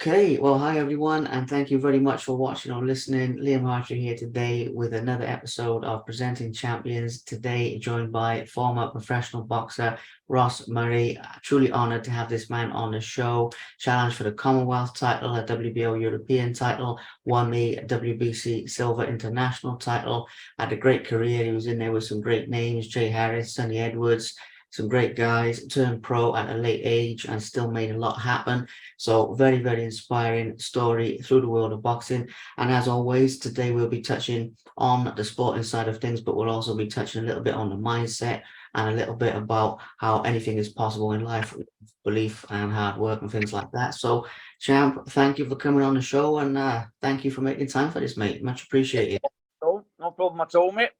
Okay, well, hi everyone, and thank you very much for watching or listening. Liam Hartree here today with another episode of Presenting Champions. Today, joined by former professional boxer Ross Murray. Truly honored to have this man on the show. Challenged for the Commonwealth title, a WBO European title, won the WBC Silver International title. Had a great career. He was in there with some great names: Jay Harris, Sonny Edwards. Some great guys, turned pro at a late age and still made a lot happen. So very, very inspiring story through the world of boxing. And as always, today we'll be touching on the sporting side of things, but we'll also be touching a little bit on the mindset and a little bit about how anything is possible in life, with belief and hard work and things like that. So, Champ, thank you for coming on the show and thank you for making time for this, mate. Much appreciated. No problem at all, mate.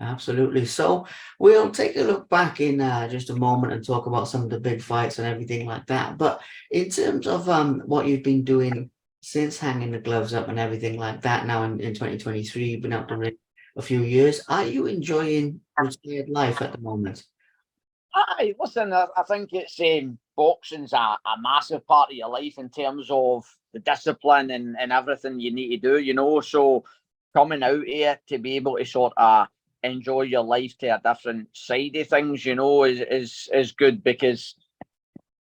Absolutely. So we'll take a look back in just a moment and talk about some of the big fights and everything like that. But in terms of what you've been doing since hanging the gloves up and everything like that, now in 2023, you've been out the ring a few years. Are you enjoying retired life at the moment? Aye, listen, I think it's boxing's a massive part of your life in terms of the discipline and everything you need to do, So coming out here to be able to sort of enjoy your life to a different side of things, is good because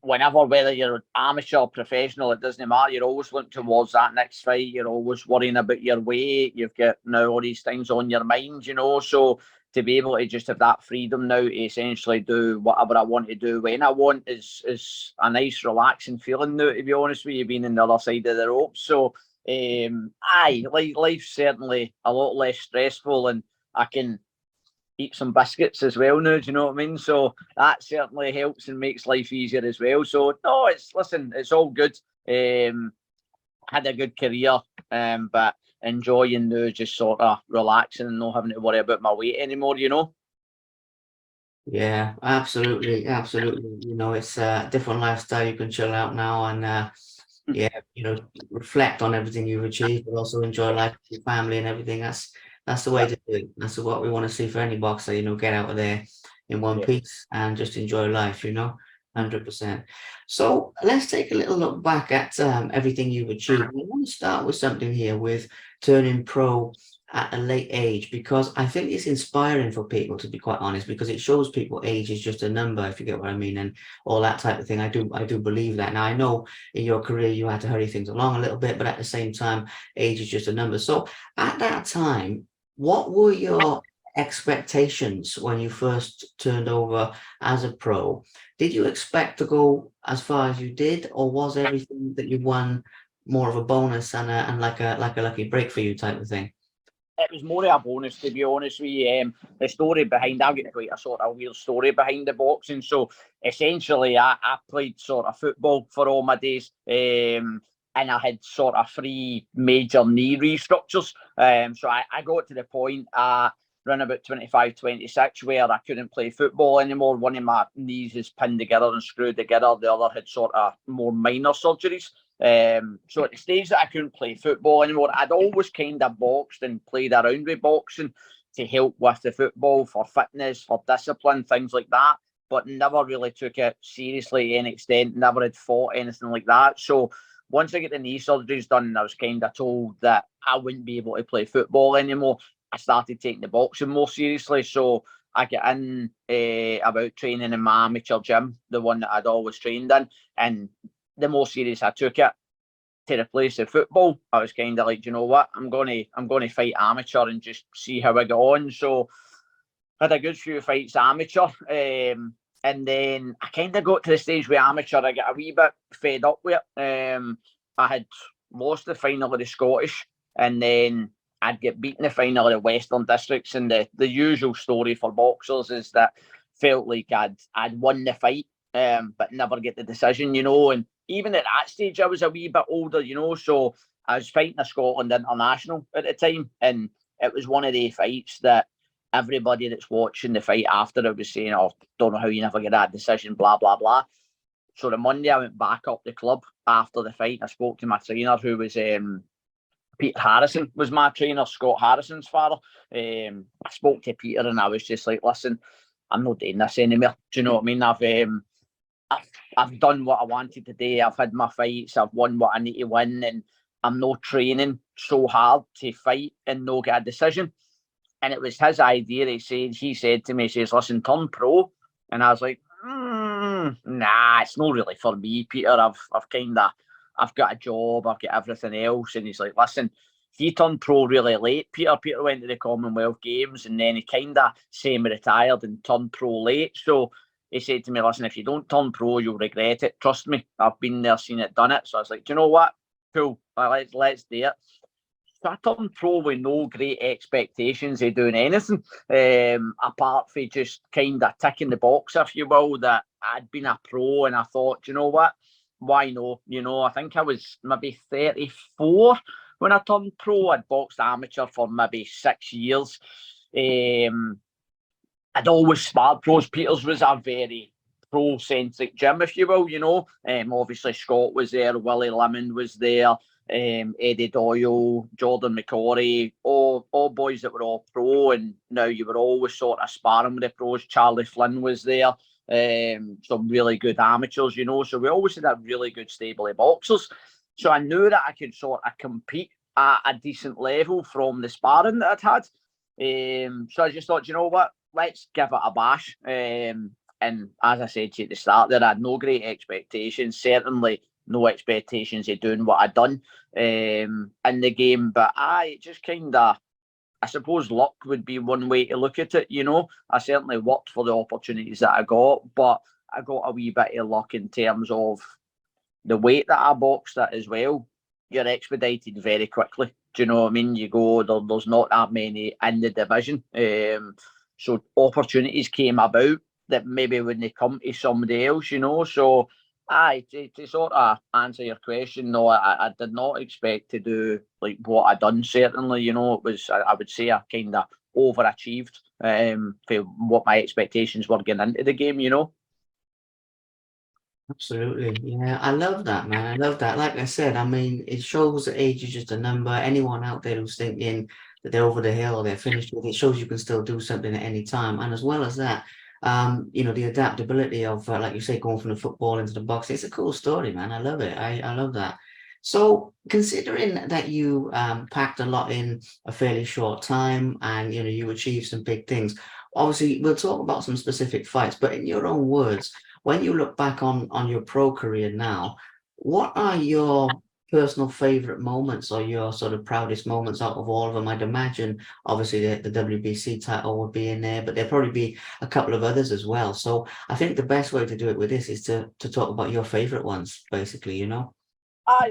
whenever, whether you're amateur or professional, it doesn't matter. You're always looking towards that next fight. You're always worrying about your weight. You've got now all these things on your mind, So to be able to just have that freedom now to essentially do whatever I want to do when I want is a nice, relaxing feeling now, to be honest with you, being on the other side of the rope. So, life's certainly a lot less stressful and I can eat some biscuits as well now, do you know what I mean? So that certainly helps and makes life easier as well. So no, it's all good. Had a good career, but enjoying now just sort of relaxing and not having to worry about my weight anymore. Yeah, absolutely, absolutely. It's a different lifestyle. You can chill out now and yeah, reflect on everything you've achieved, but also enjoy life with your family and everything. That's the way Yeah, to do it. That's what we want to see for any boxer, get out of there in one yeah. piece and just enjoy life, 100%. So let's take a little look back at everything you've achieved. I want to start with something here with turning pro at a late age, because I think it's inspiring for people, to be quite honest, because it shows people age is just a number, if you get what I mean, and all that type of thing. I do believe that. Now I know in your career you had to hurry things along a little bit, but at the same time, age is just a number. So at that time, what were your expectations when you first turned over as a pro? Did you expect to go as far as you did, or was everything that you won more of a bonus and like a lucky break for you type of thing? It was more of a bonus, to be honest with you. The story behind, I've got quite a sort of weird story behind the boxing. So essentially, I played sort of football for all my days. And I had sort of 3 major knee restructures. So I got to the point around about 25, 26 where I couldn't play football anymore. One of my knees is pinned together and screwed together. The other had sort of more minor surgeries. So at the stage that I couldn't play football anymore, I'd always kind of boxed and played around with boxing to help with the football, for fitness, for discipline, things like that, but never really took it seriously to any extent, never had fought anything like that. So once I get the knee surgeries done, I was kind of told that I wouldn't be able to play football anymore. I started taking the boxing more seriously. So I get in about training in my amateur gym, the one that I'd always trained in, and the more serious I took it to replace the football, I was kind of like, you know what, I'm gonna fight amateur and just see how I go on. So had a good few fights amateur, and then I kind of got to the stage where amateur I got a wee bit fed up with it. I had lost the final of the Scottish, and then I'd get beaten the final of the Western Districts, and the usual story for boxers is that felt like I'd won the fight, but never get the decision, and even at that stage, I was a wee bit older, so I was fighting a Scotland International at the time, and it was one of the fights that everybody that's watching the fight after it was saying, oh, don't know how you never get that decision, blah, blah, blah. So the Monday I went back up the club after the fight. I spoke to my trainer, who was Peter Harrison, was my trainer, Scott Harrison's father. I spoke to Peter and I was just like, listen, I'm not doing this anymore. Do you know what I mean? I've done what I wanted today. I've had my fights. I've won what I need to win, and I'm not training so hard to fight and no get a decision. And it was his idea. He said to me, he says, "Listen, turn pro." And I was like, nah, it's not really for me, Peter. I've got a job, I've got everything else. And he's like, "Listen, he turned pro really late, Peter. Peter went to the Commonwealth Games and then he kind of semi-retired and turned pro late. So he said to me, "Listen, if you don't turn pro, you'll regret it. Trust me, I've been there, seen it, done it." So I was like, "Do you know what? Cool, let's do it." So I turned pro with no great expectations of doing anything, apart from just kind of ticking the box, if you will, that I'd been a pro. And I thought, you know what? Why no? I think I was maybe 34 when I turned pro. I'd boxed amateur for maybe 6 years. I'd always sparred pros. Peters was a very pro-centric gym, if you will, obviously Scott was there, Willie Lemon was there, Eddie Doyle, Jordan McCorry, all boys that were all pro, and now you were always sort of sparring with the pros. Charlie Flynn was there, some really good amateurs, so we always had a really good stable of boxers. So I knew that I could sort of compete at a decent level from the sparring that I'd had. So I just thought, you know what, let's give it a bash. And as I said to you at the start there, I had no great expectations, certainly no expectations of doing what I'd done in the game. But I just kind of, I suppose luck would be one way to look at it, I certainly worked for the opportunities that I got, but I got a wee bit of luck in terms of the weight that I boxed at as well. You're expedited very quickly. Do you know what I mean? You go, there's not that many in the division. So opportunities came about that maybe wouldn't come to somebody else, So to sort of answer your question, no, I did not expect to do like what I done. Certainly, it was, I would say, I kind of overachieved for what my expectations were getting into the game. Absolutely. Yeah, I love that, man. I love that. Like I said, I mean, it shows that age is just a number. Anyone out there who's thinking that they're over the hill or they're finished with it, shows you can still do something at any time. And as well as that, the adaptability of, like you say, going from the football into the box, it's a cool story, man. I love it. I love that. So considering that you packed a lot in a fairly short time and, you achieved some big things, obviously we'll talk about some specific fights, but in your own words, when you look back on your pro career now, what are your personal favorite moments or your sort of proudest moments out of all of them? I'd imagine obviously the WBC title would be in there, but there'll probably be a couple of others as well. So I think the best way to do it with this is to talk about your favorite ones, basically.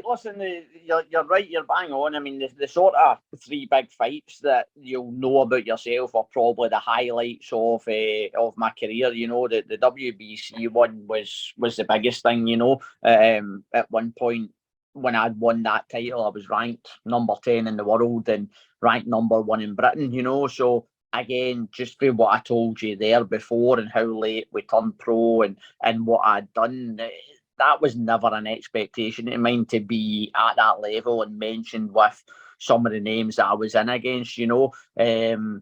Listen, you're right, you're bang on. I mean, the sort of 3 big fights that you'll know about yourself are probably the highlights of my career. The WBC one was the biggest thing. At one point when I'd won that title, I was ranked number 10 in the world and ranked number 1 in Britain. So again, just for what I told you there before and how late we turned pro and what I'd done. That was never an expectation of mine to be at that level and mentioned with some of the names that I was in against. The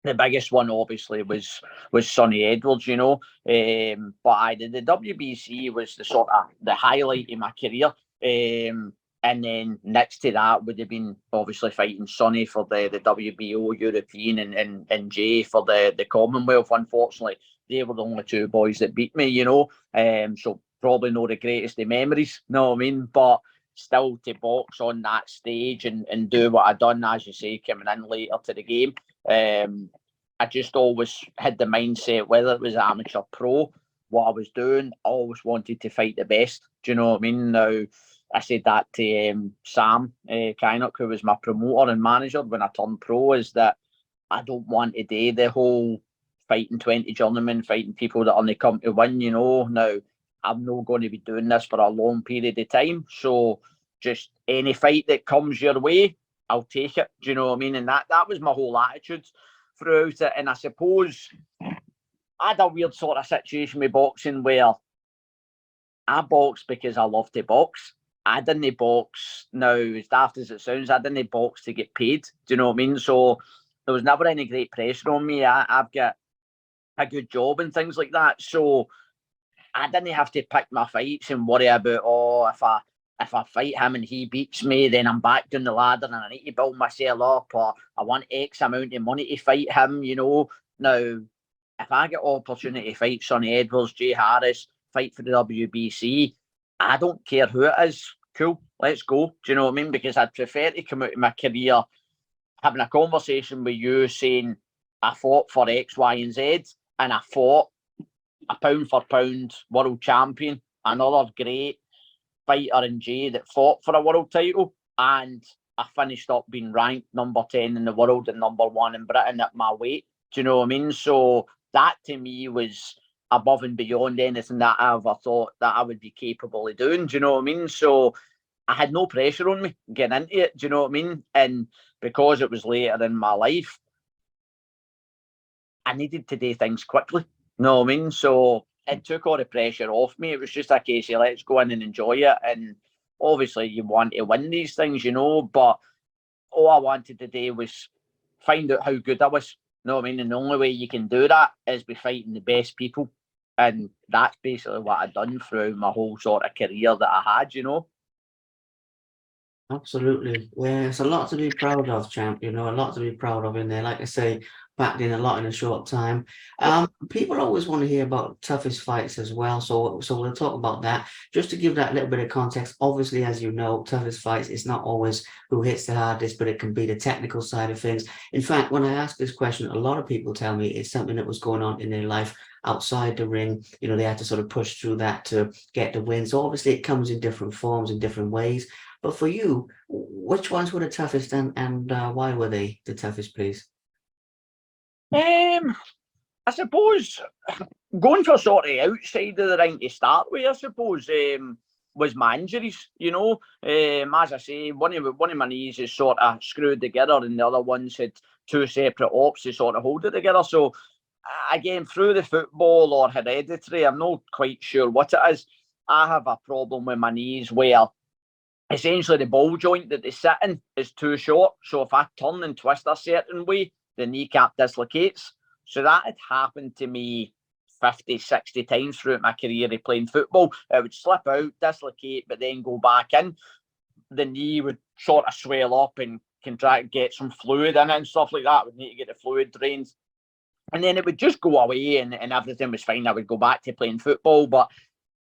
biggest one obviously was Sonny Edwards. But the WBC was the sort of the highlight in my career. And then next to that would have been obviously fighting Sonny for the WBO European and Jay for the Commonwealth. Unfortunately, they were the only 2 boys that beat me. So probably not the greatest of memories, know what I mean? But still to box on that stage and do what I done, as you say, coming in later to the game. I just always had the mindset, whether it was amateur pro, what I was doing, I always wanted to fight the best. Do you know what I mean? Now, I said that to Sam Kynock, who was my promoter and manager when I turned pro, is that I don't want to do the whole fighting 20 journeymen, fighting people that only come to win, Now, I'm not going to be doing this for a long period of time. So just any fight that comes your way, I'll take it. Do you know what I mean? And that was my whole attitude throughout it. And I suppose I had a weird sort of situation with boxing where I boxed because I love to box. I didn't box, now, as daft as it sounds, I didn't box to get paid. Do you know what I mean? So there was never any great pressure on me. I've got a good job and things like that. So I didn't have to pick my fights and worry about, if I fight him and he beats me, then I'm back down the ladder and I need to build myself up, or I want X amount of money to fight him, Now, if I get opportunity to fight Sonny Edwards, Jay Harris, fight for the WBC, I don't care who it is. Cool, let's go. Do you know what I mean? Because I'd prefer to come out of my career having a conversation with you saying I fought for X, Y, and Z, and I fought a pound for pound world champion, another great fighter in Jay that fought for a world title, and I finished up being ranked number 10 in the world and number 1 in Britain at my weight. Do you know what I mean? So that to me was above and beyond anything that I ever thought that I would be capable of doing. Do you know what I mean? So I had no pressure on me getting into it. Do you know what I mean? And because it was later in my life, I needed to do things quickly. You know what I mean? So it took all the pressure off me. It was just a case of let's go in and enjoy it. And obviously you want to win these things, but all I wanted to do was find out how good I was. You know what I mean? And the only way you can do that is by fighting the best people. And that's basically what I've done through my whole sort of career that I had, Absolutely. Yeah, it's a lot to be proud of, champ. A lot to be proud of in there. Like I say, packed in a lot in a short time. People always want to hear about toughest fights as well. So we'll talk about that. Just to give that little bit of context, obviously, as you know, toughest fights, it's not always who hits the hardest, but it can be the technical side of things. In fact, when I ask this question, a lot of people tell me it's something that was going on in their life outside the ring. They had to sort of push through that to get the win. So obviously it comes in different forms, in different ways. But for you, which ones were the toughest and why were they the toughest, please? I suppose going for sort of outside of the ring to start with, I suppose, was my injuries. As I say, one of my knees is sort of screwed together, and the other ones had 2 separate ops to sort of hold it together. So again, through the football or hereditary, I'm not quite sure what it is. I have a problem with my knees where essentially the ball joint that they sit in is too short. So if I turn and twist a certain way, the kneecap dislocates. So that had happened to me 50, 60 times throughout my career of playing football. It would slip out, dislocate, but then go back in. The knee would sort of swell up and contract, get some fluid in it and stuff like that. Would need to get the fluid drained. And then it would just go away and everything was fine. I would go back to playing football. But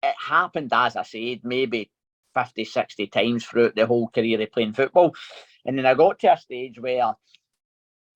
it happened, as I said, maybe 50, 60 times throughout the whole career of playing football. And then I got to a stage where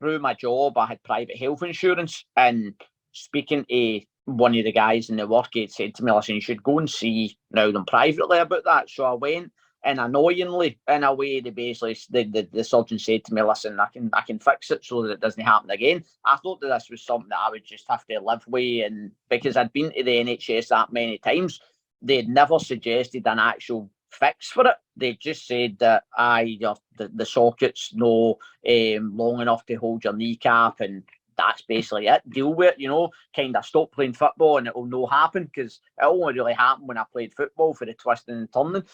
through my job, I had private health insurance, and speaking to one of the guys in the work, he said to me, listen, you should go and see them privately about that. So I went, and annoyingly, in a way, the surgeon said to me, listen, I can fix it so that it doesn't happen again. I thought that this was something that I would just have to live with, and because I'd been to the NHS that many times, they'd never suggested an actual fix for it. They just said that the socket's no long enough to hold your kneecap, and that's basically it. Deal with it, kind of stop playing football and it will no happen, because it only really happened when I played football for the twisting and turning.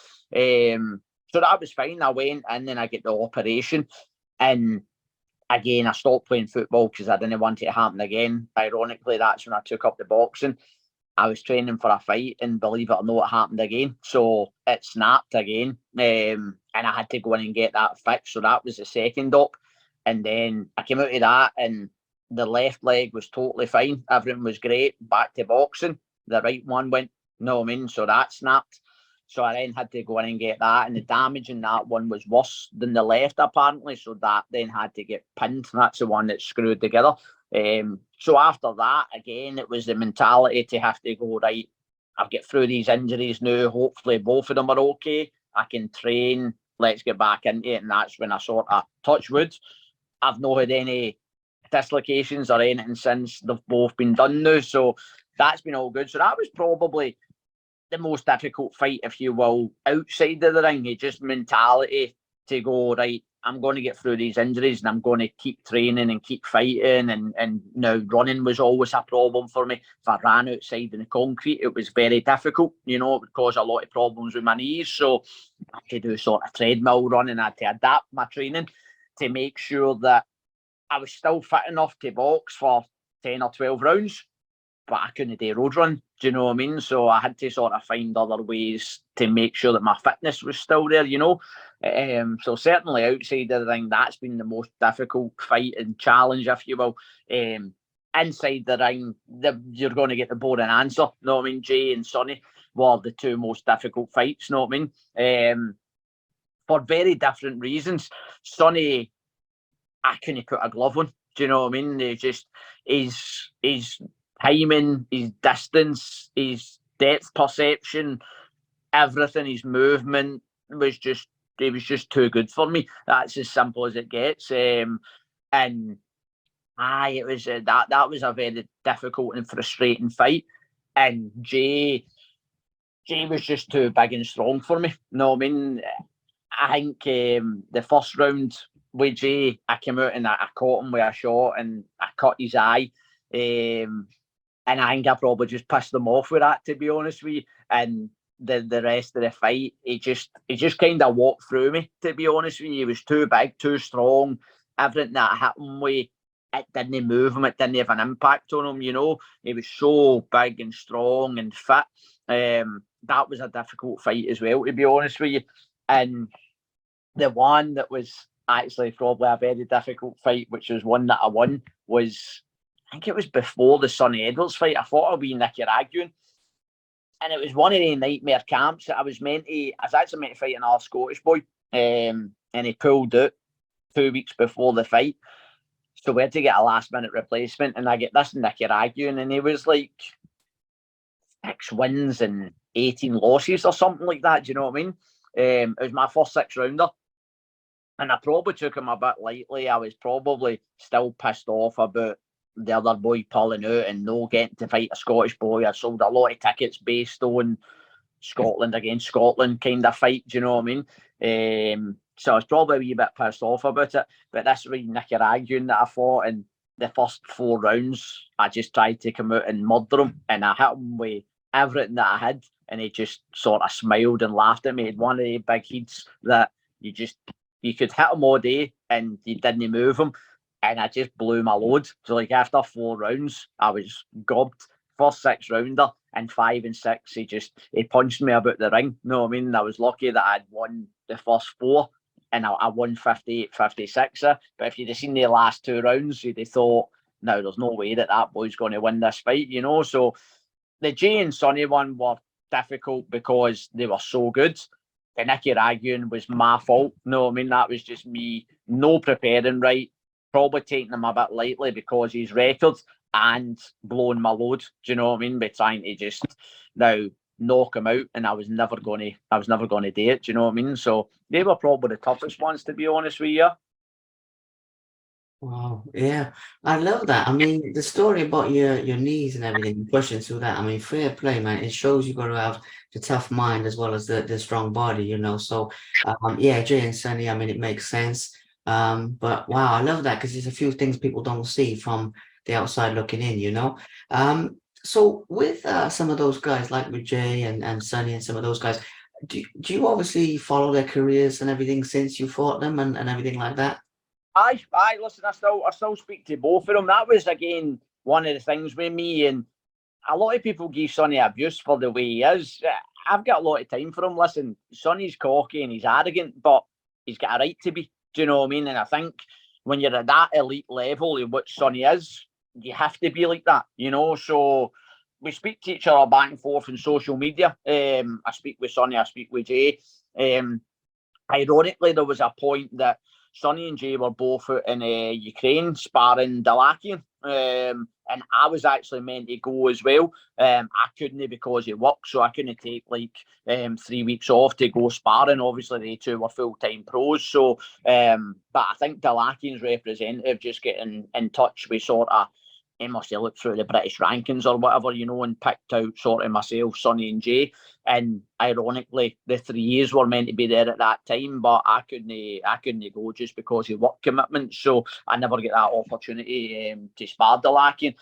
So that was fine. I went and then I get the operation, and again I stopped playing football because I didn't want it to happen again. Ironically, that's when I took up the boxing. I was training for a fight, and believe it or not, it happened again. So it snapped again, and I had to go in and get that fixed. So that was the second op. And then I came out of that, and the left leg was totally fine. Everything was great. Back to boxing. The right one went, so that snapped. So I then had to go in and get that, and the damage in that one was worse than the left, apparently. So that then had to get pinned. That's the one that's screwed together. So after that, again, it was the mentality to have to go, right, I've got through these injuries now. Hopefully both of them are okay. I can train. Let's get back into it. And that's when I sort of touch wood. I've not had any dislocations or anything since they've both been done now. So that's been all good. So that was probably the most difficult fight, if you will, outside of the ring. It's just mentality to go, right, I'm going to get through these injuries and I'm going to keep training and keep fighting. And now running was always a problem for me. If I ran outside in the concrete, it was very difficult. It would cause a lot of problems with my knees. So I had to do sort of treadmill running. I had to adapt my training to make sure that I was still fit enough to box for 10 or 12 rounds, but I couldn't do road run. Do you know what I mean? So I had to sort of find other ways to make sure that my fitness was still there, you know. So certainly outside of the ring, that's been the most difficult fight and challenge, if you will. Inside the ring, you're going to get the boring answer. You know what I mean? Jay and Sonny were the two most difficult fights. You know what I mean? For very different reasons. Sonny, I couldn't put a glove on. Do you know what I mean? They just his timing, his distance, his depth perception, everything, his movement was just too good for me. That's as simple as it gets. And it was that was a very difficult and frustrating fight. And Jay was just too big and strong for me. You know what I mean? I think the first round with Jay, I came out and I caught him with a shot and I cut his eye. And I think I probably just pissed them off with that, to be honest with you. And the rest of the fight, he just kind of walked through me, to be honest with you. He was too big, too strong. Everything that happened with it didn't move him. It didn't have an impact on him, you know. He was so big and strong and fit. That was a difficult fight as well, to be honest with you. And the one that was actually probably a very difficult fight, which was one that I won, was, I think it was before the Sonny Edwards fight. I thought I'd be Nicky Raguin. And it was one of the nightmare camps that I was actually meant to fight another Scottish boy. And he pulled out 2 weeks before the fight. So we had to get a last minute replacement. And I get this Nicky Raguin, and he was like 6 wins and 18 losses or something like that. Do you know what I mean? It was my first 6-rounder. And I probably took him a bit lightly. I was probably still pissed off about the other boy pulling out and no getting to fight a Scottish boy. I sold a lot of tickets based on Scotland against Scotland kind of fight. Do you know what I mean? So I was probably a wee bit pissed off about it. But this was Nicky Raguin that I fought, and the first 4 rounds, I just tried to come out and murder him, and I hit him with everything that I had, and he just sort of smiled and laughed at me. He had one of the big heats that you could hit him all day and you didn't move him. And I just blew my load. So like after 4 rounds, I was gobbed. First 6-rounder and 5 and 6, he punched me about the ring. You know what I mean? I was lucky that I'd won the first 4 and I won 58-56. But if you'd have seen the last 2 rounds, you'd have thought, no, there's no way that boy's going to win this fight, you know? So the Jay and Sonny one were difficult because they were so good. The Nicky Raguin was my fault. No, I mean, that was just me no preparing right, probably taking him a bit lightly because his record and blowing my load. Do you know what I mean? By trying to just now knock him out, and I was never going to do it. Do you know what I mean? So they were probably the toughest ones, to be honest with you. Wow, yeah, I love that. I mean, the story about your knees and everything, pushing through that. I mean, fair play, man. It shows you got to have the tough mind as well as the strong body, you know. So, yeah, Jay and Sonny, I mean, it makes sense. But wow, I love that because there's a few things people don't see from the outside looking in, you know. So with some of those guys, like with Jay and Sonny and some of those guys, do you obviously follow their careers and everything since you fought them and everything like that? Listen, I still speak to both of them. That was again one of the things with me, and a lot of people give Sonny abuse for the way he is. I've got a lot of time for him. Listen, Sonny's cocky and he's arrogant, but he's got a right to be. Do you know what I mean? And I think when you're at that elite level in which Sonny is, you have to be like that, you know. So we speak to each other back and forth on social media. I speak with Sonny, I speak with Jay. Ironically, there was a point that Sonny and Jay were both out in Ukraine sparring Dalakian. And I was actually meant to go as well. I couldn't because of work, so I couldn't take 3 weeks off to go sparring. Obviously, they two were full-time pros. So, but I think Dalakian's representative just getting in touch with sort of, he must have looked through the British rankings or whatever, you know, and picked out sort of myself, Sonny and Jay. And ironically, the 3 years were meant to be there at that time, but I couldn't go just because of work commitments. So I never get that opportunity to spar Dalakian.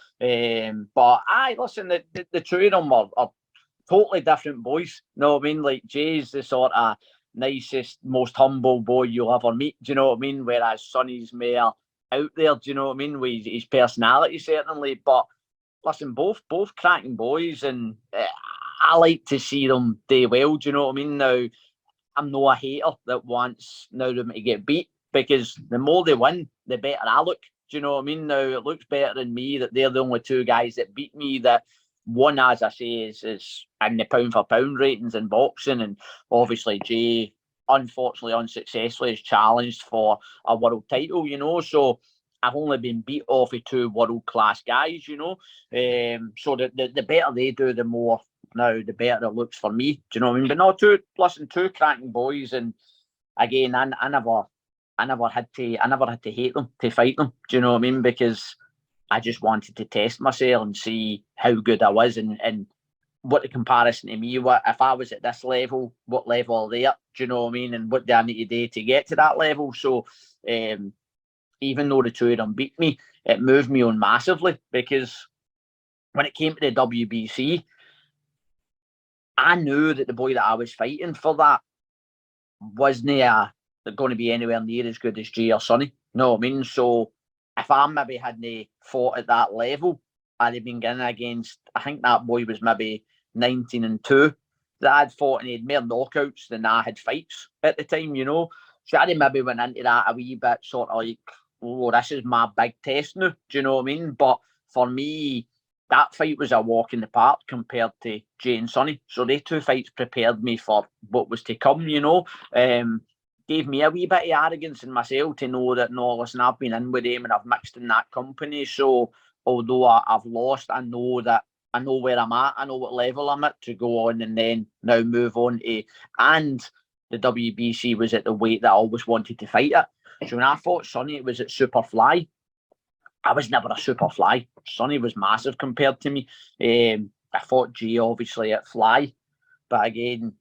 But listen, the two of them are totally different boys. You know what I mean? Like Jay's the sort of nicest, most humble boy you'll ever meet. Do you know what I mean? Whereas Sonny's more out there, do you know what I mean, with his personality, certainly. But listen, both cracking boys, and I like to see them do well. Do you know what I mean? Now, I'm not a hater that wants now them to get beat, because the more they win, the better I look. Do you know what I mean? Now, it looks better in me that they're the only two guys that beat me. That one, as I say, is in the pound for pound ratings in boxing, and obviously Jay, unfortunately, unsuccessfully, is challenged for a world title. So I've only been beat off of two world class guys. So the better they do, the more now the better it looks for me. Do you know what I mean? But no, two cracking boys, and again, I never had to hate them to fight them. Do you know what I mean? Because I just wanted to test myself and see how good I was, and what the comparison to me. What if I was at this level? What level are they at? Do you know what I mean? And what do I need to do to get to that level? So, even though the two of them beat me, it moved me on massively, because when it came to the WBC, I knew that the boy that I was fighting for that wasn't going to be anywhere near as good as Jay or Sonny. You know what I mean? So if I maybe hadn't fought at that level, I'd have been going against, I think that boy was maybe 19-2, that I'd fought, and he had more knockouts than I had fights at the time. So I'd maybe went into that a wee bit sort of like, oh, this is my big test now. Do you know what I mean? But for me, that fight was a walk in the park compared to Jay and Sonny. So they two fights prepared me for what was to come, gave me a wee bit of arrogance in myself to know that, no, listen, I've been in with him and I've mixed in that company. So although I've lost, I know where I'm at. I know what level I'm at to go on and then now move on to, and the WBC was at the weight that I always wanted to fight at. So when I fought Sonny, it was at super fly. I was never a super fly. Sonny was massive compared to me. I fought Jay obviously at fly, but again,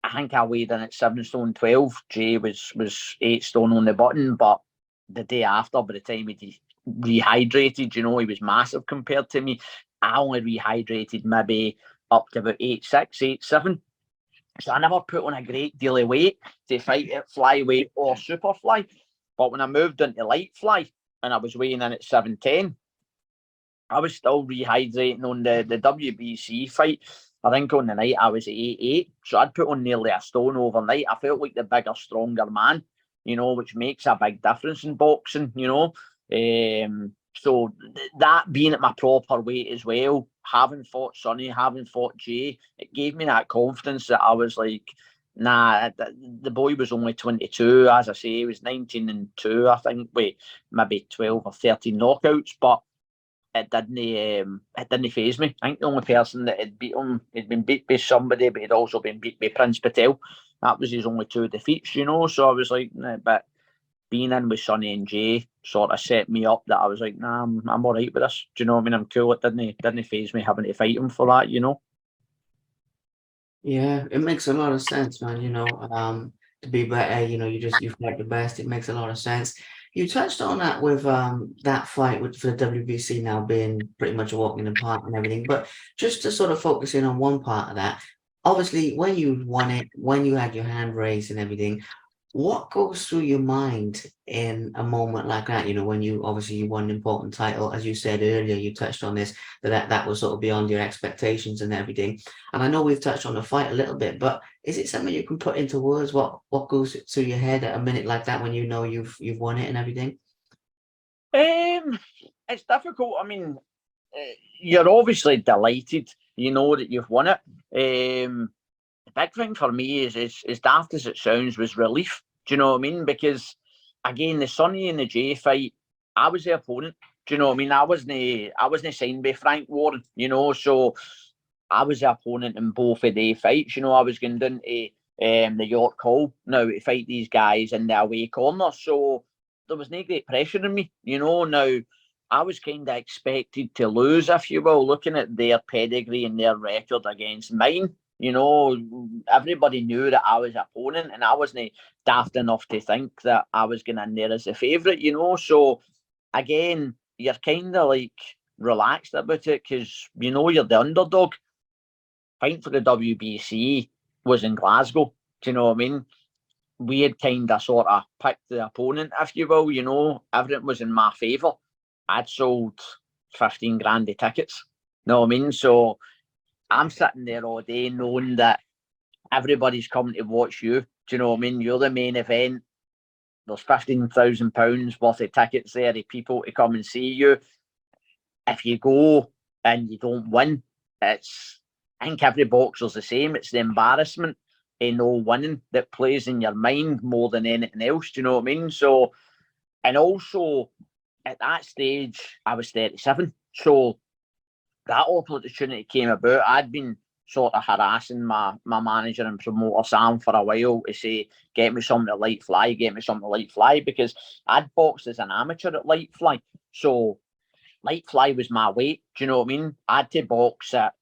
I think I weighed in at 7 stone 12. Jay was 8 stone on the button, but the day after, by the time he rehydrated, he was massive compared to me. I only rehydrated maybe up to about 8'6", 8'7". So I never put on a great deal of weight to fight at flyweight or super fly. But when I moved into light fly and I was weighing in at 7'10", I was still rehydrating on the WBC fight. I think on the night I was at 8'8", so I'd put on nearly a stone overnight. I felt like the bigger, stronger man, which makes a big difference in boxing, So that being at my proper weight as well, having fought Sonny, having fought Jay, it gave me that confidence that I was like, nah, the boy was only 22. As I say, he was 19-2, I think, with maybe 12 or 13 knockouts, but it didn't faze me. I think the only person that had beat him, he'd been beat by somebody, but he'd also been beat by Prince Patel. That was his only two defeats, So I was like, nah, but being in with Sonny and Jay sort of set me up that I was like, nah, I'm all right with this. Do you know what I mean? I'm cool. It didn't faze me having to fight him for that, Yeah, it makes a lot of sense, man. To be better, you fight the best. It makes a lot of sense. You touched on that with that fight for the WBC now being pretty much a walk in the park and everything. But just to sort of focus in on one part of that, obviously when you won it, when you had your hand raised and everything, what goes through your mind in a moment like that? When you won an important title, as you said earlier, you touched on this, that was sort of beyond your expectations and everything. And I know we've touched on the fight a little bit, but is it something you can put into words? What goes through your head at a minute like that when you know you've won it and everything? It's difficult. I mean, you're obviously delighted, that you've won it. The big thing for me is as daft as it sounds, was relief. Do you know what I mean? Because again, the Sonny and the Jay fight, I was the opponent. Do you know what I mean? I wasn't signed by Frank Warren. So I was the opponent in both of the fights. I was going down to the York Hall now to fight these guys in the away corner. So there was no great pressure on me. Now I was kind of expected to lose, if you will, looking at their pedigree and their record against mine. Everybody knew that I was an opponent, and I wasn't daft enough to think that I was going in there as a favourite, So, again, you're kind of like relaxed about it because you're the underdog. Fighting for the WBC was in Glasgow. Do you know what I mean? We had kind of sort of picked the opponent, if you will. Everything was in my favour. I'd sold 15 grand of tickets. Know what I mean? So I'm sitting there all day knowing that everybody's coming to watch you. Do you know what I mean? You're the main event. There's £15,000 worth of tickets there of people to come and see you. If you go and you don't win, I think every boxer's the same. It's the embarrassment of no winning that plays in your mind more than anything else. Do you know what I mean? So, and also at that stage, I was 37. So that opportunity came about. I'd been sort of harassing my manager and promoter Sam for a while to say, get me something to light fly, because I'd boxed as an amateur at light fly. So light fly was my weight. Do you know what I mean? I had to box at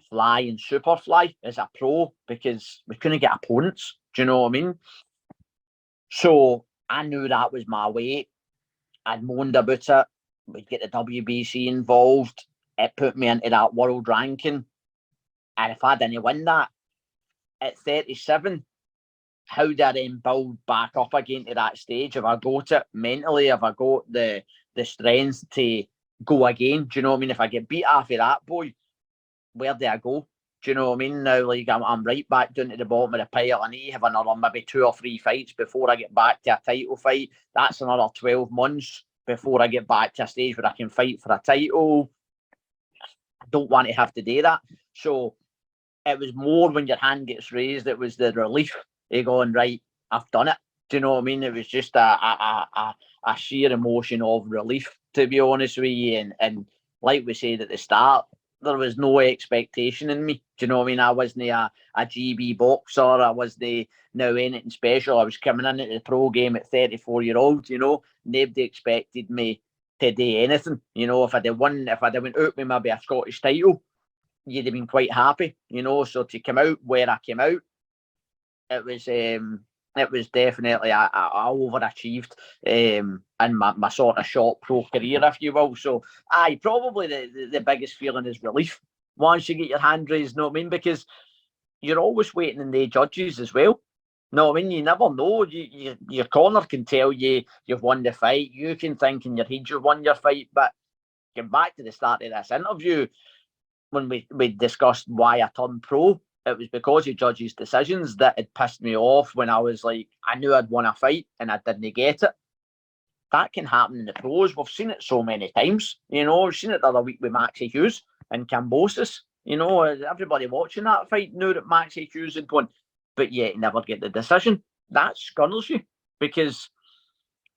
fly and super fly as a pro because we couldn't get opponents. Do you know what I mean? So I knew that was my weight. I'd moaned about it. We'd get the WBC involved. It put me into that world ranking. And if I didn't win that at 37, how do I then build back up again to that stage? Have I got it mentally? Have I got the strength to go again? Do you know what I mean? If I get beat off of that boy, where do I go? Do you know what I mean? Now, like, I'm right back down to the bottom of the pile. I need to have another maybe 2 or 3 fights before I get back to a title fight. That's another 12 months before I get back to a stage where I can fight for a title. I don't want to have to do that. So it was more when your hand gets raised, it was the relief of going, right, I've done it. Do you know what I mean? It was just a sheer emotion of relief, to be honest with you. And like we said at the start, there was no expectation in me. Do you know what I mean? I wasn't a GB boxer. I wasn't now anything special. I was coming into the pro game at 34-year-old, you know. Nobody expected me to do anything. You know, if I'd went out with maybe a Scottish title, you'd have been quite happy, you know. So to come out where I came out, it was definitely I overachieved in my sort of short pro career, if you will. So probably the biggest feeling is relief once you get your hand raised, know what I mean? Because you're always waiting on the judges as well. No, I mean, you never know. Your corner can tell you you've won the fight. You can think in your head you've won your fight. But getting back to the start of this interview, when we discussed why I turned pro, it was because of judges' decisions that had pissed me off when I was like, I knew I'd won a fight and I didn't get it. That can happen in the pros. We've seen it so many times. You know, we've seen it the other week with Maxie Hughes and Kambosos. You know, everybody watching that fight knew that Maxie Hughes had won, but yet never get the decision. That scuttles you because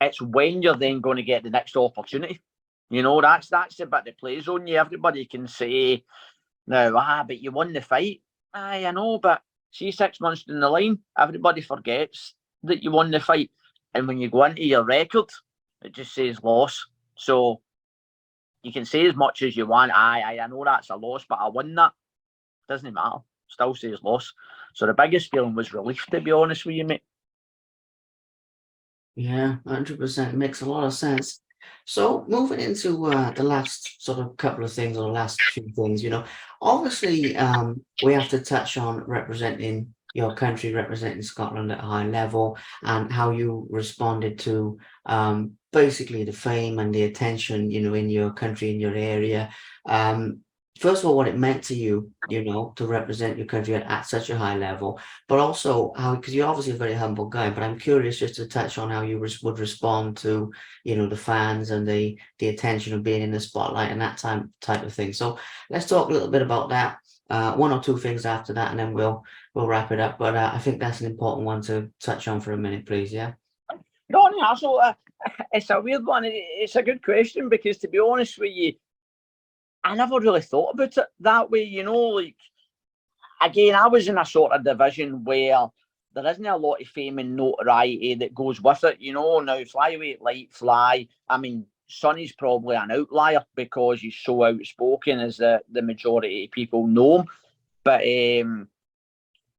it's when you're then going to get the next opportunity. You know, that's the bit that plays on you. Everybody can say, now, but you won the fight. I know, but see 6 months down the line, everybody forgets that you won the fight. And when you go into your record, it just says loss. So you can say as much as you want. I know that's a loss, but I won that. Doesn't matter. Still says loss. So the biggest feeling was relief, to be honest with you, mate. Yeah, 100%. Makes a lot of sense. So moving into the last sort of couple of things, or the last few things, you know, obviously we have to touch on representing your country, representing Scotland at a high level, and how you responded to basically the fame and the attention, you know, in your country, in your area. First of all, what it meant to you, you know, to represent your country at such a high level, but also how, because you're obviously a very humble guy, but I'm curious just to touch on how you would respond to, you know, the fans and the attention of being in the spotlight and that type of thing. So let's talk a little bit about that. 1 or 2 things after that, and then we'll wrap it up. But I think that's an important one to touch on for a minute, please. Yeah. No, so it's a weird one. It's a good question because, to be honest with you, I never really thought about it that way, you know, like, again, I was in a sort of division where there isn't a lot of fame and notoriety that goes with it, you know. Now, flyweight, light fly, I mean, Sonny's probably an outlier because he's so outspoken, as the majority of people know him. But I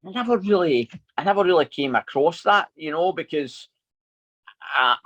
never really came across that, you know, because I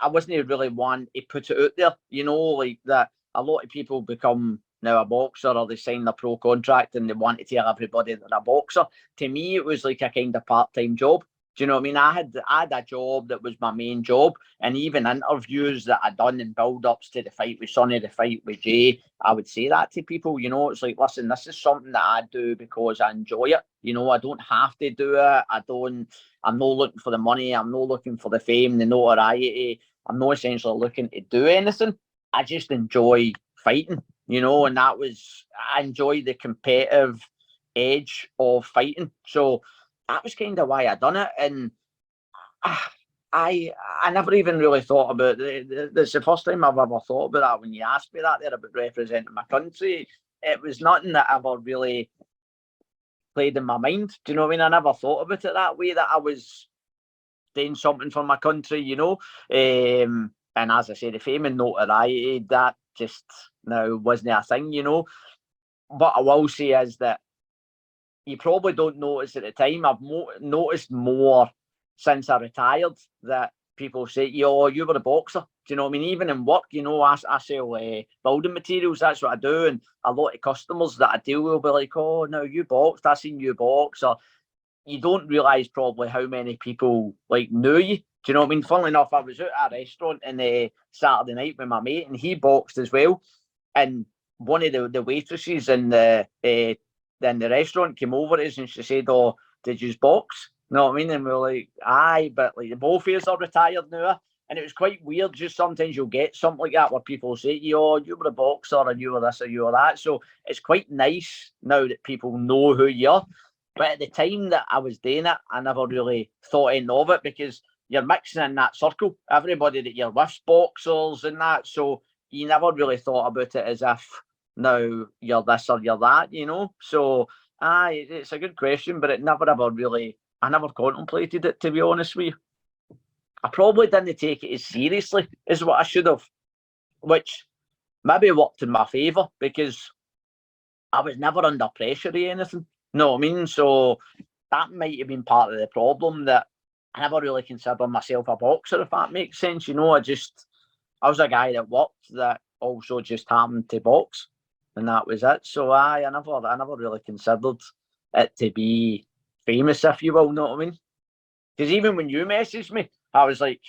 wasn't really one to put it out there, you know, like that. A lot of people become now a boxer, or they sign their pro contract and they want to tell everybody they're a boxer. To me, it was like a kind of part-time job. Do you know what I mean? I had a job that was my main job, and even interviews that I'd done in build-ups to the fight with Sonny, the fight with Jay, I would say that to people. You know, it's like, listen, this is something that I do because I enjoy it. You know, I don't have to do it. I'm not looking for the money. I'm not looking for the fame, the notoriety. I'm not essentially looking to do anything. I just enjoy fighting. You know, and I enjoy the competitive edge of fighting. So that was kind of why I done it, and I never even really thought about it. It's the first time I've ever thought about that when you asked me that there about representing my country. It was nothing that ever really played in my mind. Do you know what I mean? I never thought about it that way, that I was doing something for my country, you know. And as I say, the fame and notoriety, that just now wasn't a thing, you know. What I will say is that you probably don't notice at the time. I've noticed more since I retired that people say, "Oh, you were a boxer." Do you know what I mean? Even in work, you know, I sell building materials. That's what I do, and a lot of customers that I deal with will be like, "Oh, no, you boxed. I seen you box." Or you don't realise probably how many people like knew you. Do you know what I mean? Funnily enough, I was out at a restaurant on Saturday night with my mate, and he boxed as well. And one of the waitresses in the restaurant came over to us and she said, "Oh, did you box?" You know what I mean? And we were like, "Aye," but like the both of us are retired now. And it was quite weird. Just sometimes you'll get something like that where people say, "Oh, you were a boxer, and you were this, or you were that." So it's quite nice now that people know who you are. But at the time that I was doing it, I never really thought anything of it, because you're mixing in that circle. Everybody that you're with, boxers and that. So you never really thought about it as if now you're this or you're that, you know. So it's a good question, but it never ever really, I never contemplated it, to be honest with you. I probably didn't take it as seriously as what I should have, which maybe worked in my favour, because I was never under pressure or anything. You know what I mean? So that might have been part of the problem, that I never really considered myself a boxer, if that makes sense. You know, I was a guy that worked that also just happened to box, and that was it. So I never really considered it to be famous, if you will. Know what I mean? Because even when you messaged me, I was like,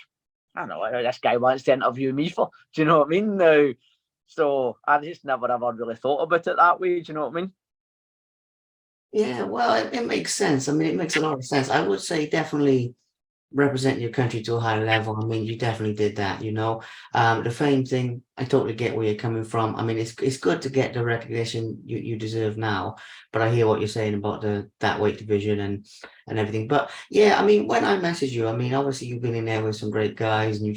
I don't know what this guy wants to interview me for. Do you know what I mean? Now, so I just never ever really thought about it that way. Do you know what I mean? Yeah, well, it makes sense. I mean, it makes a lot of sense. I would say definitely represent your country to a higher level. I mean, you definitely did that, you know. The fame thing, I totally get where you're coming from. I mean, it's good to get the recognition you deserve now, but I hear what you're saying about that weight division and everything. But yeah, I mean, when I message you, I mean, obviously you've been in there with some great guys, and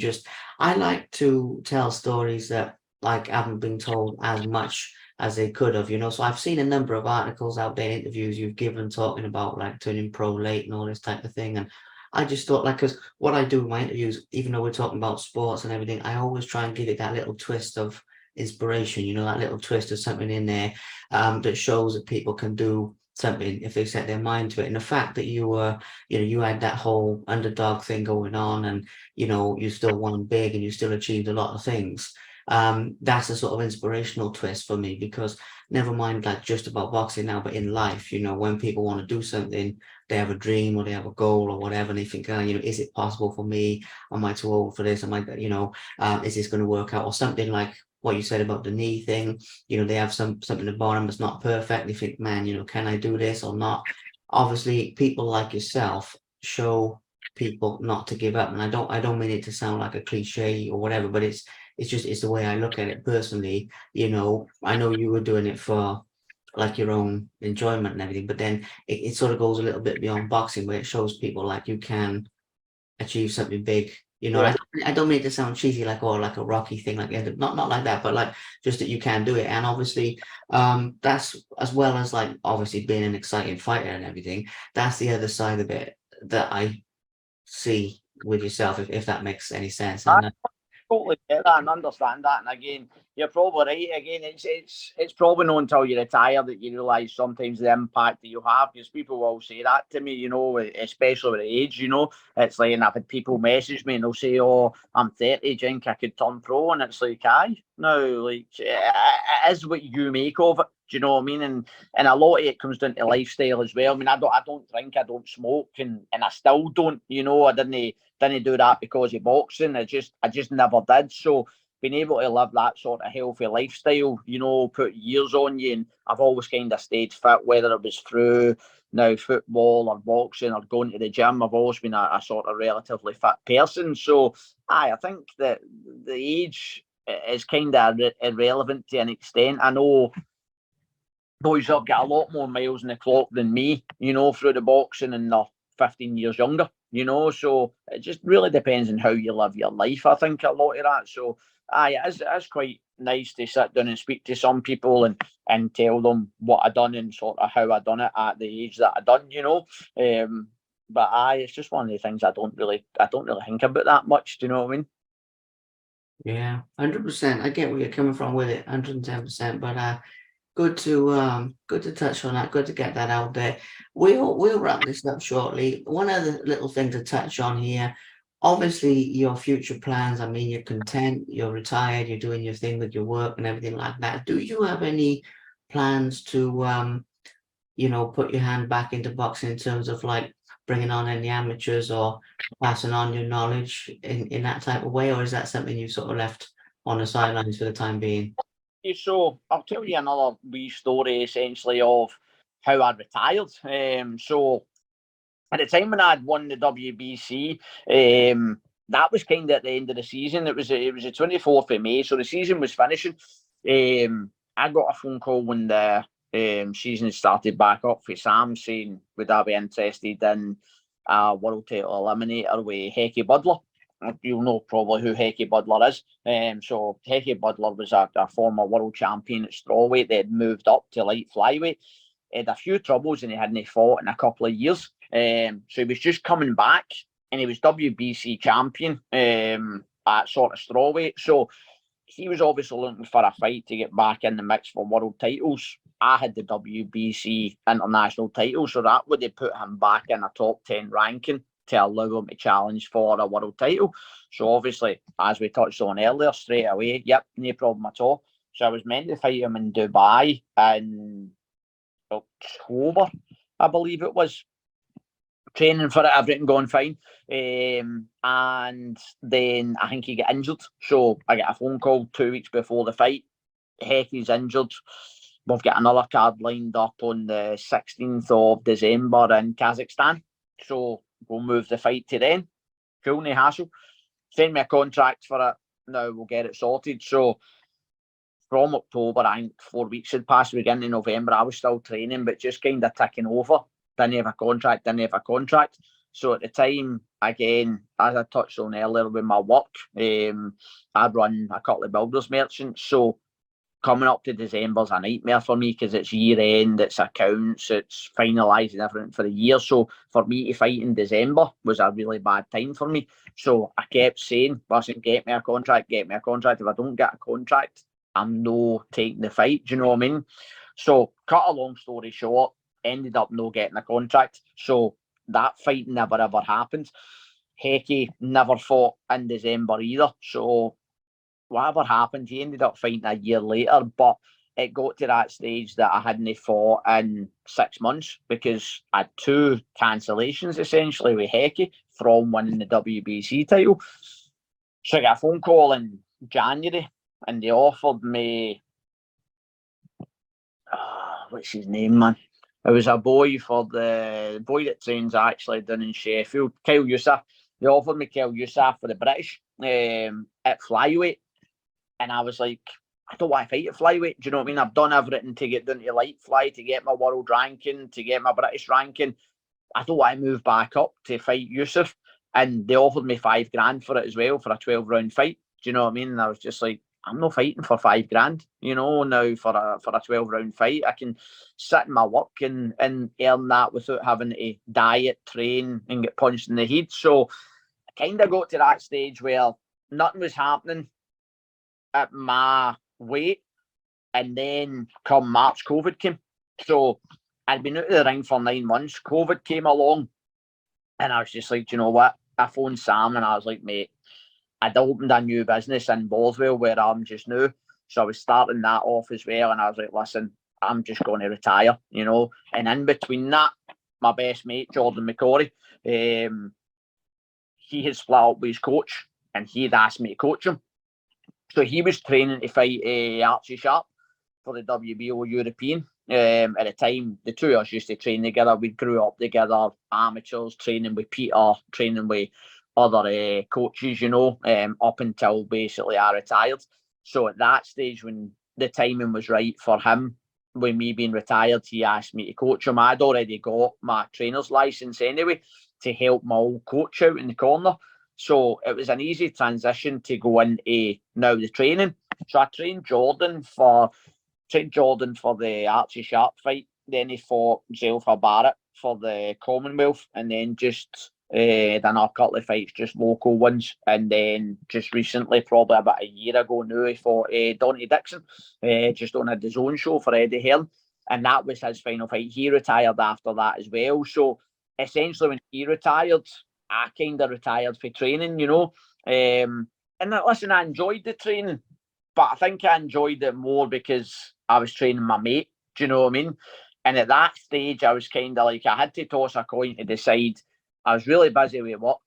I like to tell stories that like haven't been told as much as they could have, you know. So I've seen a number of articles out there, interviews you've given talking about like turning pro late and all this type of thing. And I just thought, like, because what I do in my interviews, even though we're talking about sports and everything, I always try and give it that little twist of inspiration, you know, that little twist of something in there that shows that people can do something if they set their mind to it. And the fact that you had that whole underdog thing going on, and, you know, you still won big and you still achieved a lot of things. That's a sort of inspirational twist for me, because never mind like just about boxing now, but in life, you know, when people want to do something, they have a dream or they have a goal or whatever, and they think, you know, is it possible for me? Am I too old for this? Am I, you know, is this going to work out? Or something like what you said about the knee thing. You know, they have something about them that's not perfect. They think, man, you know, can I do this or not? Obviously, people like yourself show people not to give up. And I don't mean it to sound like a cliche or whatever, but it's the way I look at it personally. You know, I know you were doing it for like your own enjoyment and everything, but then it sort of goes a little bit beyond boxing, where it shows people like you can achieve something big. You know, Yeah. I don't mean it to sound cheesy, like, or like a Rocky thing, like not like that, but like just that you can do it. And obviously, that's, as well as like obviously being an exciting fighter and everything, that's the other side of it that I see with yourself, if that makes any sense. I And totally get that and understand that. And again, you're probably right. Again, it's probably not until you retire that you realise sometimes the impact that you have, because people will say that to me, you know, especially with age, you know. It's like, and I've had people message me and they'll say, "Oh, I'm 30, do you think I could turn pro?" And it's like, aye, no, like, it is what you make of it. Do you know what I mean? And a lot of it comes down to lifestyle as well. I mean, I don't drink, I don't smoke, and I still don't. You know, I didn't do that because of boxing. I just never did. So being able to live that sort of healthy lifestyle, you know, put years on you, and I've always kind of stayed fit, whether it was through now football or boxing or going to the gym. I've always been a sort of relatively fit person. So I think that the age is kind of irrelevant to an extent. I know boys have got a lot more miles in the clock than me, you know, through the boxing, and they're 15 years younger, you know, so it just really depends on how you live your life, I think, a lot of that. So it's quite nice to sit down and speak to some people and tell them what I done and sort of how I done it at the age that I done, you know. But it's just one of the things I don't really think about that much. Do you know what I mean? Yeah, 100%. I get where you're coming from with it, 110%. But good to touch on that. Good to get that out there. We'll wrap this up shortly. One other little thing to touch on here. Obviously, your future plans. I mean, you're content. You're retired. You're doing your thing with your work and everything like that. Do you have any plans to put your hand back into boxing in terms of like bringing on any amateurs or passing on your knowledge in that type of way, or is that something you sort of left on the sidelines for the time being? So I'll tell you another wee story essentially of how I retired. So at the time when I'd won the WBC, that was kind of at the end of the season. It was the 24th of May, so the season was finishing. I got a phone call when the season started back up for Sam saying, would I be interested in a world title eliminator with Hecky Budler? You'll know probably who Hecky Budler is. So Hecky Budler was a former world champion at strawweight. They had moved up to light flyweight. He had a few troubles and he hadn't fought in a couple of years. So he was just coming back, and he was WBC champion at sort of strawweight. So he was obviously looking for a fight to get back in the mix for world titles. I had the WBC international title, so that would have put him back in a top 10 ranking to allow him to challenge for a world title. So obviously, as we touched on earlier, straight away, yep, no problem at all. So I was meant to fight him in Dubai in October, I believe it was. Training for it, everything going fine. And then I think he got injured. So I get a phone call 2 weeks before the fight. Hecky's injured. We've got another card lined up on the 16th of December in Kazakhstan. So we'll move the fight to then. Cool, no hassle. Send me a contract for it. Now we'll get it sorted. So from October, I think 4 weeks had passed. Beginning in November, I was still training, but just kind of ticking over. Didn't have a contract. So at the time, again, as I touched on earlier with my work, I'd run a couple of builders merchants. So coming up to December's a nightmare for me because it's year end, it's accounts, it's finalising everything for the year. So for me to fight in December was a really bad time for me. So I kept saying, listen, get me a contract. If I don't get a contract, I'm no taking the fight. Do you know what I mean? So cut a long story short, ended up no getting a contract. So that fight never ever happened. Hecky never fought in December either. So whatever happened, he ended up fighting a year later. But it got to that stage that I hadn't fought in 6 months because I had 2 cancellations essentially with Hecky from winning the WBC title. So I got a phone call in January and they offered me what's his name, man? It was a boy that trains actually down in Sheffield, Kyle Youssef. They offered me Kyle Youssef for the British at flyweight. And I was like, I don't want to fight at flyweight. Do you know what I mean? I've done everything to get down to light fly, to get my world ranking, to get my British ranking. I don't want to move back up to fight Youssef. And they offered me $5,000 for it as well, for a 12-round fight. Do you know what I mean? And I was just like, I'm not fighting for $5,000, you know, now for a 12-round fight. I can sit in my work and earn that without having to diet, train, and get punched in the head. So I kind of got to that stage where nothing was happening at my weight. And then come March, COVID came. So I'd been out of the ring for 9 months. COVID came along. And I was just like, you know what? I phoned Sam and I was like, mate, I'd opened a new business in Boswell where I'm just now. So I was starting that off as well. And I was like, listen, I'm just going to retire, you know. And in between that, my best mate, Jordan McCorry, he had split up with his coach and he'd asked me to coach him. So he was training to fight Archie Sharp for the WBO European. At the time, the two of us used to train together. We grew up together, amateurs, training with Peter, training with other coaches, you know, up until basically I retired. So at that stage, when the timing was right for him, with me being retired, he asked me to coach him. I'd already got my trainer's license anyway to help my old coach out in the corner. So it was an easy transition to go into now the training. So I trained Jordan for the Archie Sharp fight. Then he fought Zelfa Barrett for the Commonwealth, and then just done a couple of fights, just local ones. And then just recently, probably about a year ago now, he fought Dante Dixon, just on a DAZN show for Eddie Hearn. And that was his final fight. He retired after that as well. So essentially, when he retired, I kind of retired for training, you know. And listen, I enjoyed the training, but I think I enjoyed it more because I was training my mate. Do you know what I mean? And at that stage, I was kind of like, I had to toss a coin to decide. I was really busy with work.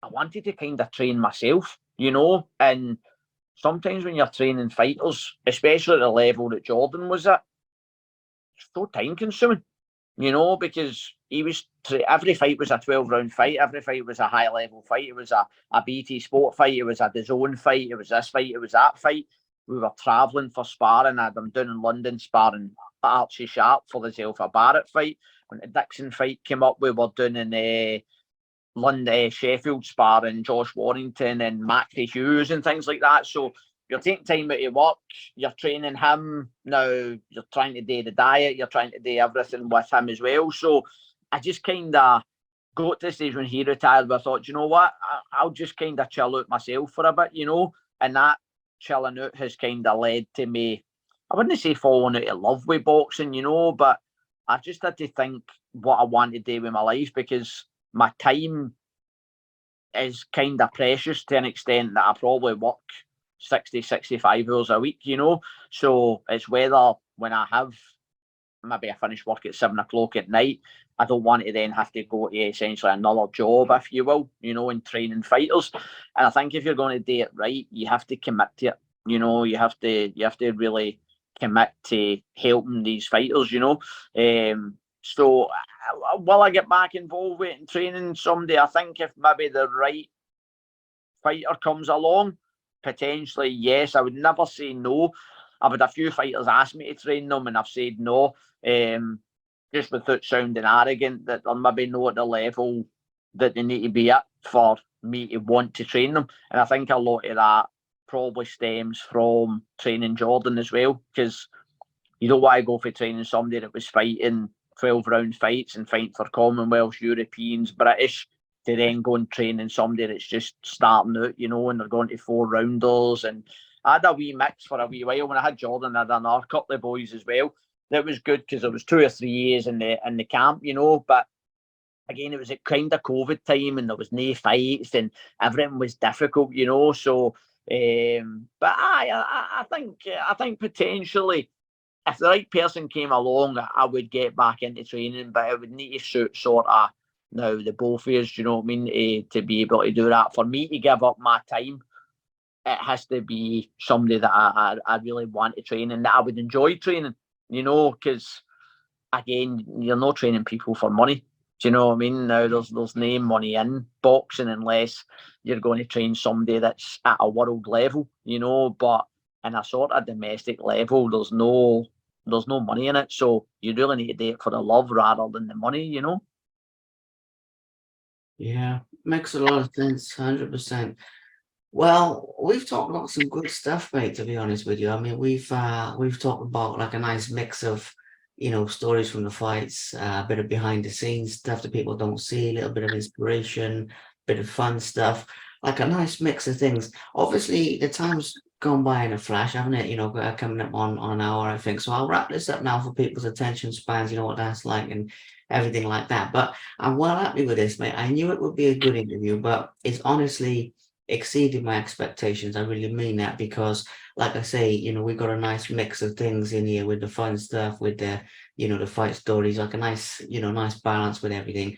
I wanted to kind of train myself, you know. And sometimes when you're training fighters, especially at the level that Jordan was at, it's so time consuming, you know, because every fight was a 12-round fight. Every fight was a high-level fight. It was a BT Sport fight. It was a DAZN fight. It was this fight. It was that fight. We were travelling for sparring. I'm down in London sparring Archie Sharp for the Zelfa Barrett fight. When the Dixon fight came up, we were doing in London, Sheffield sparring Josh Warrington and Maxie Hughes and things like that. So you're taking time out of work, you're training him. Now you're trying to do the diet, you're trying to do everything with him as well. So I just kind of got to the stage when he retired where I thought, you know what, I'll just kind of chill out myself for a bit, you know. And that chilling out has kind of led to me, I wouldn't say falling out of love with boxing, you know, but I just had to think what I want to do with my life, because my time is kind of precious to an extent that I probably work 60, 65 hours a week, you know. So it's whether when I have, maybe I finish work at 7 o'clock at night, I don't want to then have to go to essentially another job, if you will, you know, in training fighters. And I think if you're going to do it right, you have to commit to it. You know, you have to really commit to helping these fighters, you know. So will I get back involved with training someday? I think if maybe the right fighter comes along, potentially, yes. I would never say no. I've had a few fighters ask me to train them and I've said no, just without sounding arrogant, that they're maybe not at the level that they need to be at for me to want to train them. And I think a lot of that probably stems from training Jordan as well, because you don't want to go for training somebody that was fighting 12-round fights and fighting for Commonwealth, Europeans, British, to then go and train in somebody that's just starting out, you know, and they're going to 4-rounders. And I had a wee mix for a wee while. When I had Jordan, I had another couple of boys as well. That was good because there was 2 or 3 years in the camp, you know. But again, it was at kind of COVID time and there was no fights and everything was difficult, you know. So, but I think potentially, if the right person came along, I would get back into training, but it would need to suit sort of now the both of us, you know what I mean, to be able to do that. For me to give up my time, it has to be somebody that I really want to train and that I would enjoy training, you know, because again, you're not training people for money. Do you know what I mean? Now there's no money in boxing unless you're going to train somebody that's at a world level, you know, but in a sort of domestic level, there's no money in it. So you really need to do it for the love rather than the money, you know? Yeah, makes a lot of sense, 100%. Well, we've talked about some good stuff, mate, to be honest with you. I mean, we've talked about like a nice mix of, you know, stories from the fights, a bit of behind the scenes stuff that people don't see, a little bit of inspiration, bit of fun stuff, like a nice mix of things. Obviously, the time's gone by in a flash, haven't it? You know, coming up on an hour, I think. So I'll wrap this up now for people's attention spans, you know what that's like and everything like that. But I'm well happy with this, mate. I knew it would be a good interview, but it's honestly exceeded my expectations. I really mean that, because like I say, you know, we've got a nice mix of things in here with the fun stuff, with the, you know, the fight stories, like a nice, you know, nice balance with everything.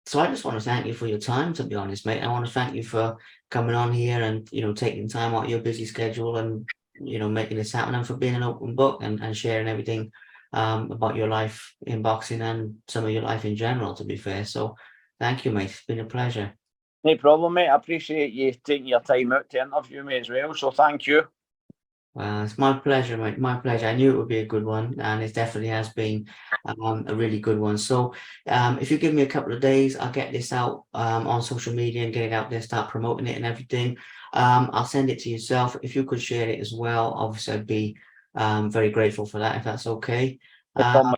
So I just want to thank you for your time, to be honest, mate. I want to thank you for coming on here and, you know, taking time out of your busy schedule and, you know, making this happen, and for being an open book and sharing everything about your life in boxing and some of your life in general, to be fair. So thank you, mate. It's been a pleasure. No problem, mate. I appreciate you taking your time out to interview me as well. So thank you. It's my pleasure, mate. My pleasure. I knew it would be a good one, and it definitely has been a really good one. So, if you give me a couple of days, I'll get this out on social media and get it out there, start promoting it and everything. I'll send it to yourself. If you could share it as well, obviously, I'd be very grateful for that, if that's okay. No Uh, problem.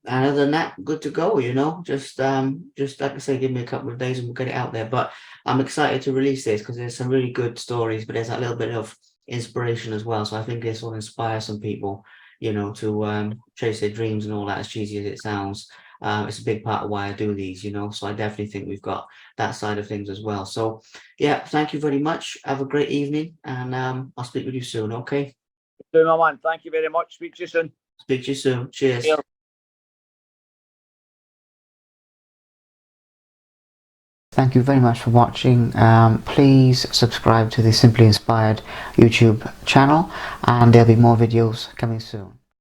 and other than that, good to go. You know, just like I say, give me a couple of days and we'll get it out there. But I'm excited to release this because there's some really good stories, but there's a little bit of inspiration as well. So I think this will inspire some people, you know, to chase their dreams and all that, as cheesy as it sounds. It's a big part of why I do these, you know. So I definitely think we've got that side of things as well. So yeah, thank you very much. Have a great evening, and I'll speak with you soon. Okay. Do my man. Thank you very much. Speak to you soon. Speak to you soon. Cheers. Cheers. Thank you very much for watching. Please subscribe to the Simply Inspired YouTube channel, and there'll be more videos coming soon.